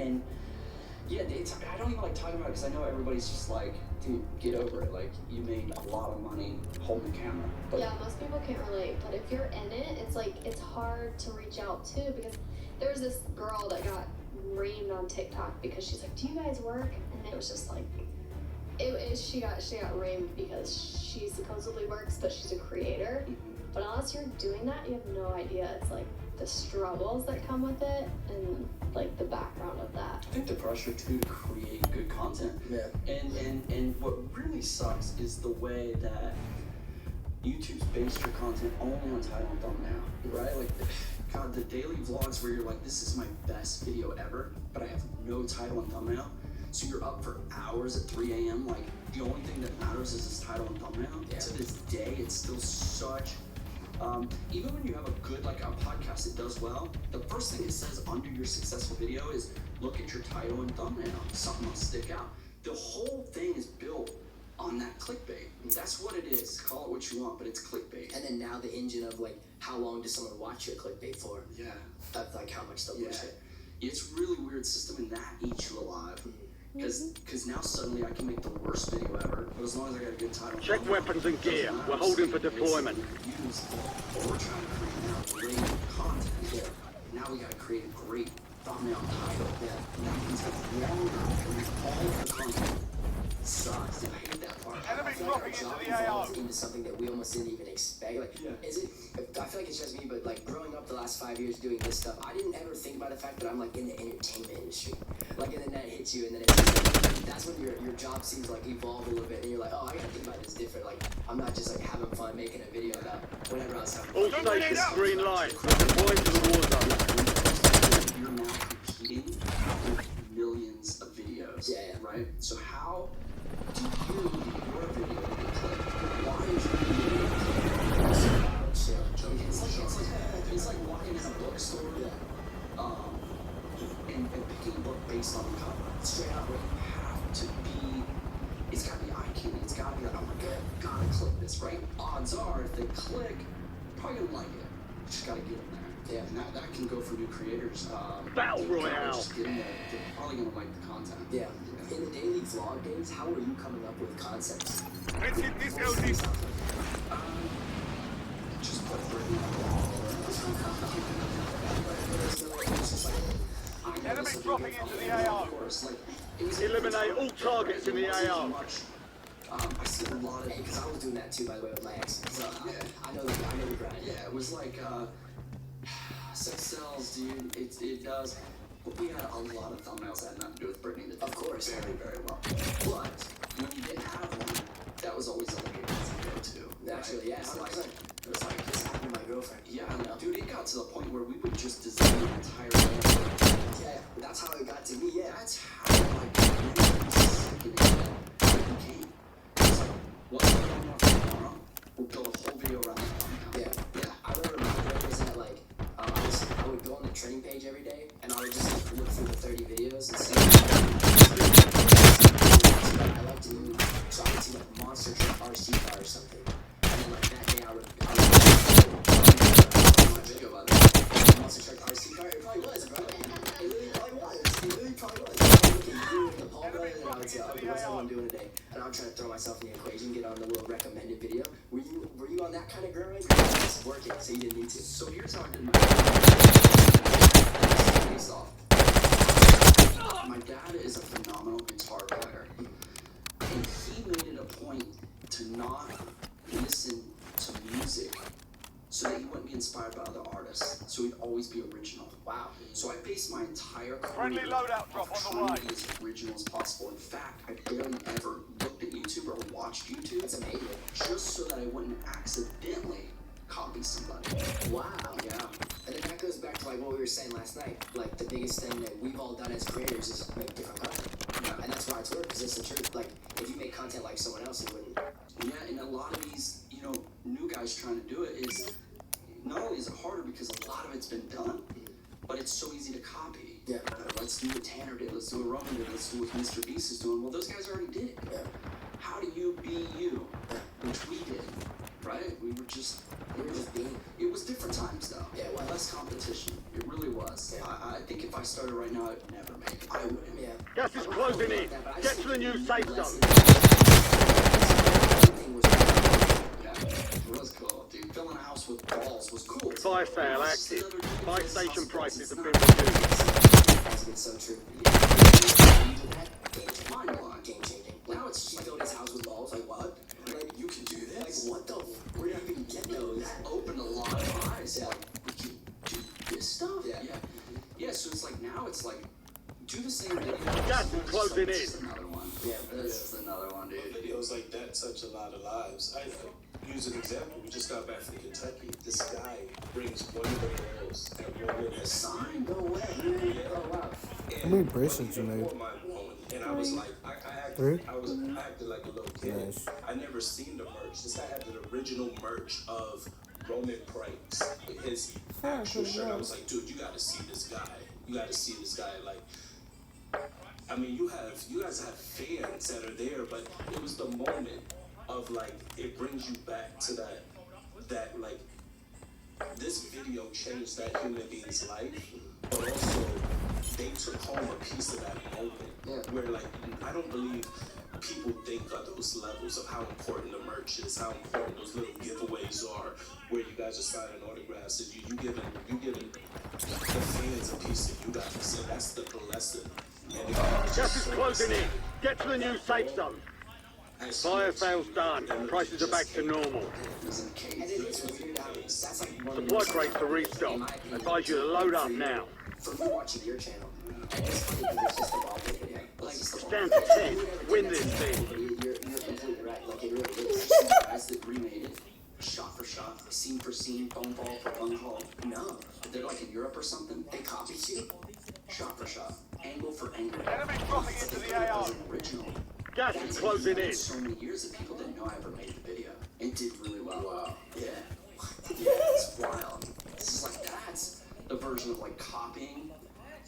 And yeah, I don't even like talking about it because I know everybody's just like, dude, get over it. Like, you made a lot of money holding the camera. But yeah, most people can't relate, but if you're in it, it's like, it's hard to reach out too, because there was this girl that got reamed on TikTok because she's like, do you guys work? And it was just like, she got reamed because she supposedly works, but she's a creator. But unless you're doing that, you have no idea. It's like the struggles that come with it and like the background of that. I think the pressure too to create good content. Yeah. And what really sucks is the way that YouTube's based your content only on title and thumbnail, right? Like, God, the daily vlogs where you're like, this is my best video ever, but I have no title and thumbnail. So you're up for hours at 3 a.m. Like, the only thing that matters is this title and thumbnail. Yeah. To this day, it's still such. Even when you have a good, like a podcast that does well, the first thing it says under your successful video is, look at your title and thumbnail. Something will stick out. The whole thing is built on that clickbait. That's what it is. Call it what you want, but it's clickbait. And then now the engine of like, how long does someone watch your clickbait for? Yeah. That's like how much they'll push it. It's really weird system, and that eats you alive. Because now suddenly I can make the worst video ever, but as long as I got a good title. Check weapons and gear. We're holding for deployment. But we're trying to create now great content. Yeah. Now we got to create a great thumbnail title. Yeah. That means it's longer than all of the content. It sucks. I hate that part. Enemy dropping into the AO. Into something that we almost didn't even expect. Like, is it? I feel like it's just me, but like growing up the last 5 years doing this stuff, I didn't ever think about the fact that I'm like in the entertainment industry. Like, and then that hits you, and then that's when your job seems like evolve a little bit, and you're like, oh, I gotta think about this different. Like, I'm not just like having fun making a video about whatever else I'm. All stations, green light. Deploying to the war zone. You're now competing with millions of videos. Yeah. Right? So how do you get your video to get clicked? Why is your video clicked? It's like walking in a bookstore. And picking a book based on the cover. Straight up, you have to be. It's gotta be eye-candy. It's gotta be like, oh my god, gotta click this, right? Odds are, if they click, probably gonna like it. You just gotta get them there. Yeah, and that can go for new creators. Battle Royale. Just get them there. They're probably gonna like the content. Yeah. In the daily vlog days, how are you coming up with concepts? Let's hit this LD. Just put Brittany on the wall. Enemy dropping into the AO. Eliminate all targets in the AO. I see a lot of Hey, because I was doing that too, by the way, with my ex. So I know the grind. Yeah, it was like sex sells, dude. It does. But we had a lot of thumbnails that had nothing to do with Brittany. That did Of course. very, very well. But when you didn't have one, that was always something you had to go to. Naturally, yeah. It's like, 100%. it was like, This happened to my girlfriend. yeah, dude, it got to the point where we would just design an entire video. Yeah, that's how it got to me. Yeah. That's how like really sick it became. It's like, what's going on tomorrow? We'll build a whole video around that thumbnail. Yeah. I remember my day was that like I would go on the training page every day, and I would just like, look through the 30 videos and see. I like to try to see like monster truck RC car or something, and then like that day I would Video about it. monster truck RC car. It probably was, bro. It really probably was. It really probably was. I would look at the Paul brother, and I would say, okay, what's someone doing today? And I would try to throw myself in the equation, get on the little recommended video. Were you on that kind of grind? It's working, so you didn't need to. So here's how I did my face off. My dad is a phenomenal guitar player, and he made it a point to not listen to music so that he wouldn't be inspired by other artists. So he'd always be original. Wow. So I based my entire Friendly career loadout drop off on the trying way. to be as original as possible. In fact, I barely ever looked at YouTube or watched YouTube. That's amazing. Just so that I wouldn't accidentally copy somebody. Wow. Yeah. And then that goes back to like what we were saying last night. Like the biggest thing that we've all done as creators is make different content. Yeah. And that's why it's worked, because it's the truth. Like if you make content like someone else, it wouldn't. Yeah, and a lot of these, new guys trying to do it is, not only is it harder because a lot of it's been done, but it's so easy to copy. Yeah. Let's do what Tanner did, let's do what Roman did, let's do what Mr. Beast is doing. Well, those guys already did it. Yeah. How do you be you? Which we did, right? We were just You were just being. It was different times though. Yeah, it was. Less competition. It really was. Yeah. I think if I started right now, I'd never make it. I wouldn't. Yeah. Gas is closing in. Get to the new safe zone. Everything was. Yeah, it was cool, dude. Filling a house with balls was cool. Fire sale active. Buy station prices have been reduced. It's so true. Mind blowing. Game changing. Now it's she filled his house with balls. Like what? Like You can do like this. what the? Where did I even get those? That opened a lot of eyes. Yeah. Like, we can do this stuff. Yeah. Yeah. So it's like now it's like do the same video. Gas is closing This is in. another one. Yeah. This is another one, dude. Videos like that touch a lot of lives. I use an example. We just got back from Kentucky. This guy brings one of the girls at 1 minute. Sign. No way. Yeah. Oh wow. How many bracelets you made? And I was like, I Three? acted like a little kid. Nice. I never seen the merch. This guy had the original merch of Roman Pranks. His actual shirt. I was like, dude, you gotta see this guy. You gotta see this guy. Like, I mean, you guys have fans that are there, but it was the moment of like, it brings you back to that like, this video changed that human being's life, but also they took home a piece of that moment. Yeah. Where like, I don't believe people think of those levels of how important the merch is, how important those little giveaways are, where you guys are signing autographs and you giving the fans a piece of you guys, and that's the blessing. And Gas is closing in. Get to the new safe zone. Fire sale's done. Prices are back to normal. And it is weird how that's like one of Supply the crates to restock. Advise you to load up now. for watching your channel. And it's funny because it's just a wallpaper video. Like it's the Stand for 10. Win this thing. You're completely right. Like it really is. Guys that remade it, shot for shot, scene for scene, phone call for phone call. No, They're like in Europe or something. they copied you. Shot for shot, angle for angle. Enemy dropping into the It AO. was an original. Gas is closing in. So many years that people didn't know I ever made the video. It did really well. Wow. Yeah. Yeah, it's wild. This is like that's the version of like copying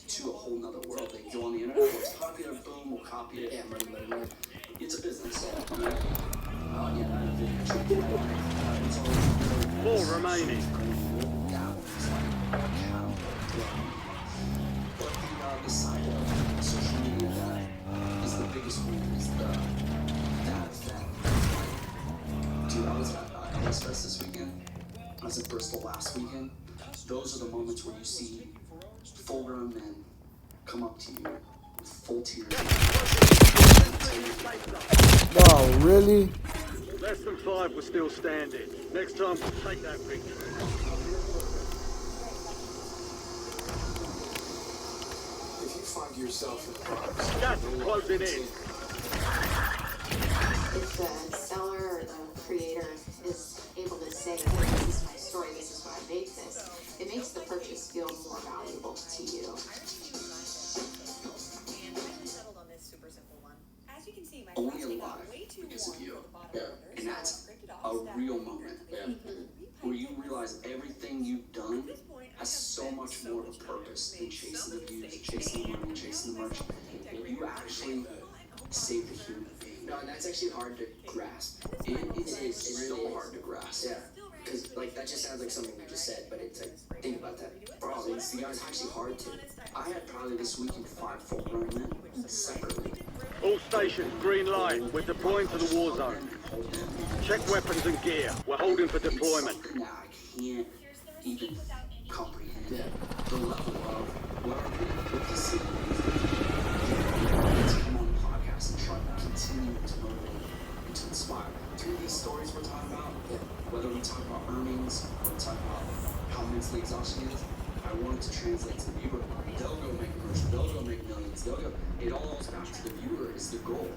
to a whole nother world. They go on the internet, it's popular, boom, we'll copy it. Yeah, money. It's a business. Oh yeah, that video. It's always really 4 remaining. that one's like how. But the side of social media that is the biggest one is that effect. Dude, I was at LS Fest this weekend. I was at Bristol last weekend. Those are the moments where you see full-grown men come up to you with full tears. No, really? Less than 5 were still standing. Next time we'll take that victory. if you find yourself in problems, Gas is closing in. If the seller or the creator is able to say, hey, this is my story, this is why I made this, it makes the purchase feel more valuable to you. Settled on this super simple one. As you can see, my Only frosting got alive way too because of warm you. for the bottom Yeah. loader, And so that's I printed off a stuff real that moment. currently Where you realize everything you've done At this point, I has have so spent much so more of much a time, purpose than made chasing so the many views, mistakes, chasing the and money, chasing the merch. You actually saved a human being. No, and that's actually hard to grasp. It is. It It's really so is. hard to grasp. Yeah, because like that just sounds like something you just said, but it's like think about that. Bro, it's actually hard to. I had probably this weekend 5 full-grown men separately. All stations, green light. We're deploying to the war zone. Check weapons and gear. We're holding for deployment. It's something that I can't even comprehend. The level of what are we with the city to come on the podcast and try to continue to motivate and to inspire. Through these stories we're talking about, whether we talk about earnings or we talk about how mentally exhausting it is, I want it to translate to the viewer. They'll go make a commercial, they'll go make millions, they'll go. It all goes back to the viewer is the goal.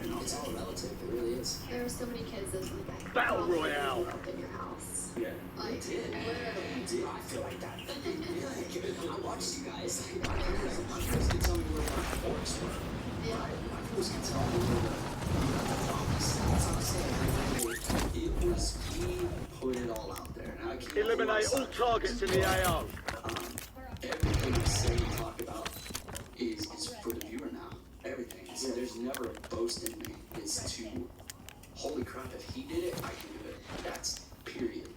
You know? It's all relative. It really is. There were so many kids this weekend. Battle Royale. Up in your house. Yeah. Like, literally. Dude, I feel like that. I watched you guys. My friends can tell me where my forks were. Yeah. My friends can tell me where the office. That's what I'm saying. It was, he put it all out there. And I can't Eliminate all targets in the AO. Everything we say and talk about is for the viewer now. Everything. So there's never a boast in me. It's to, holy crap, if he did it, I can do it. That's period.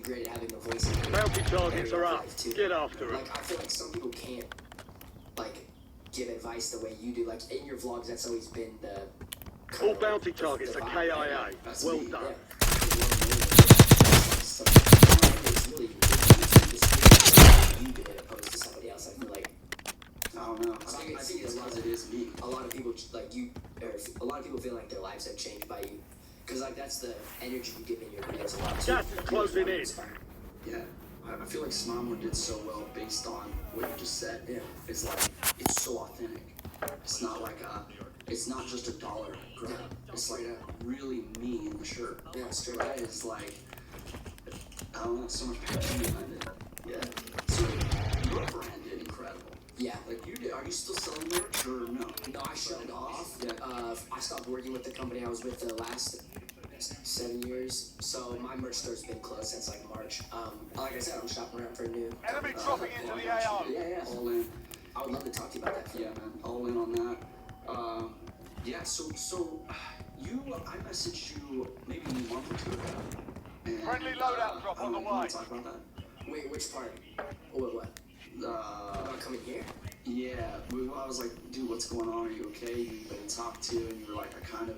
great at having a voice. Bounty targets are up. Get after them. Like, I feel like some people can't, like, give advice the way you do. Like, in your vlogs, that's always been the... All bounty targets are KIA. Well done. Yeah. It's really you do it opposed to somebody else. I feel like... I don't know. I think it's because it is me. A lot of people, like, a lot of people feel like their lives have changed by you. Because, like, that's the energy you give in your videos a lot, too. Gas is closing in. Yeah. I feel like Smamon did so well based on what you just said. Yeah. It's like, it's so authentic. It's not like it's not just a dollar grab. It's like really me in the shirt. Yeah, straight right? It's like, I don't know, so much passion behind it. Yeah. So, your brand did incredible. Yeah. Like, you did. Are you still selling merch or no? No, I shut it off. Yeah. I stopped working with the company I was with the last 7 years, so my merch store's been closed since like March. Like I said, I'm shopping around for a new. Enemy dropping into the AO. Yeah. All in. I would love to talk to you about that. Yeah, man. All in on that. Yeah, so I messaged you maybe a month or two ago. And, Friendly loadout drop on the you wanna way. talk about that? Wait, which part? What? About coming here? Yeah, I was like, dude, what's going on? Are you okay? You've been talked to, and you were like, I kind of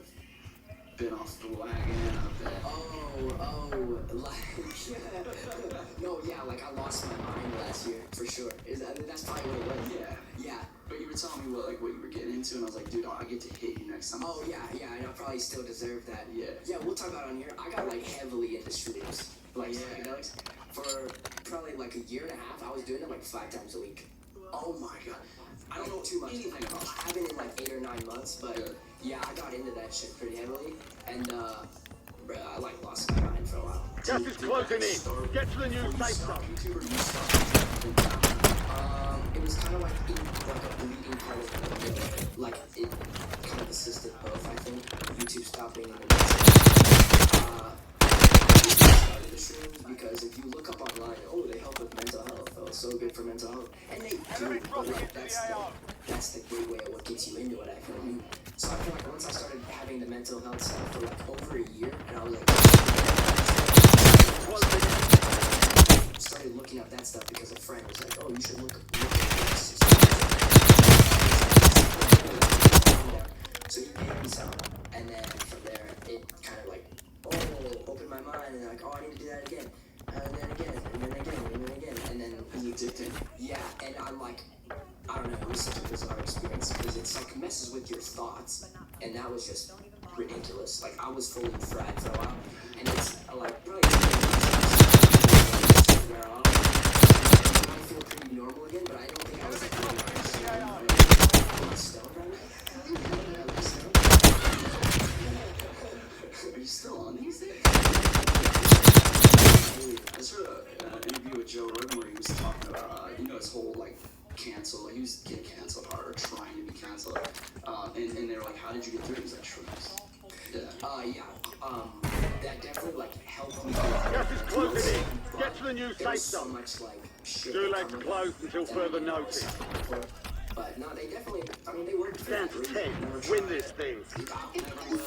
been off the wagon a bit. Like I lost my mind last year for sure. That's probably what it was. Yeah. But You were telling me what you were getting into, and I was like, dude, I get to hit you next time. oh yeah, and I probably still deserve that. Yeah. We'll talk about it on here. I got like heavily into shrooms, like psychedelics, for probably like a year and a half. I was doing it like 5 times a week. Oh my god. I don't know too much anything about I haven't in like 8 or 9 months, but yeah, I got into that shit pretty heavily, and I like lost my mind for a while. Gas is closing in. Get to the new safe zone. It was kind of like a bleeding part of it. Like it kind of assisted both. I think YouTube stopped being an started the shrooms because if you look up online, they help with mental health. Oh, it's so good for mental health, and they do. But like that's the gateway of what gets you into it. I feel like. So I feel like once I started having the mental health stuff for like over a year, and I was like, started looking up that stuff because a friend was like, you should look at this. So he gave me some, and then from there, it kind of like, opened my mind, and like, I need to do that again, and then again, and then again, and then again, and then It's addicting. yeah, and I'm like, I don't know, it was such a bizarre experience because it's like messes with your thoughts, and that was just ridiculous. Like I was fully fried for a while, and it's like probably where I feel pretty normal again, but I don't think I was like stoned right now. Are you still on these days? I heard an interview with Joe Rogan where he was talking about, his whole, like, cancel. He was getting canceled or trying to be canceled. And they were like, how did you get through it? He was like, shrooms. That definitely, like, helped me. Gas is closing in. Get to the new There safe was so zone. much, like, shit. Gulegs closed until further notice. But no, they definitely, they worked for Down that to reason. 10. Win this thing.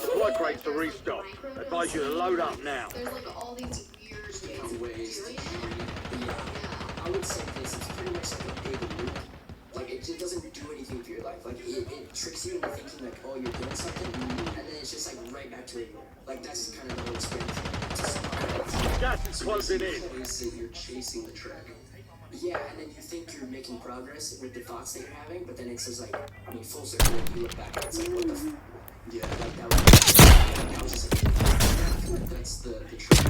Supply crates to restock. Advise you to load up now. There's like all these weird ways to do it. I would say this, it's pretty much like a big loop. Like, it doesn't do anything for your life. Like, it tricks you into thinking, like, you're doing something, and then it's just, like, right back to it. Like, that's kind of the whole experience. Gas is closing in. You're chasing the track. Yeah, and then you think you're making progress with the thoughts that you're having, but then it's just like, full circle, you look back and it's like, what the f... Yeah. Like, that was just like... That's the track.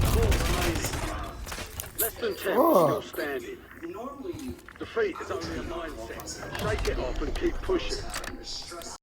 Less than 10, still standing. Normally, Defeat is only a mindset. Shake it off and keep pushing.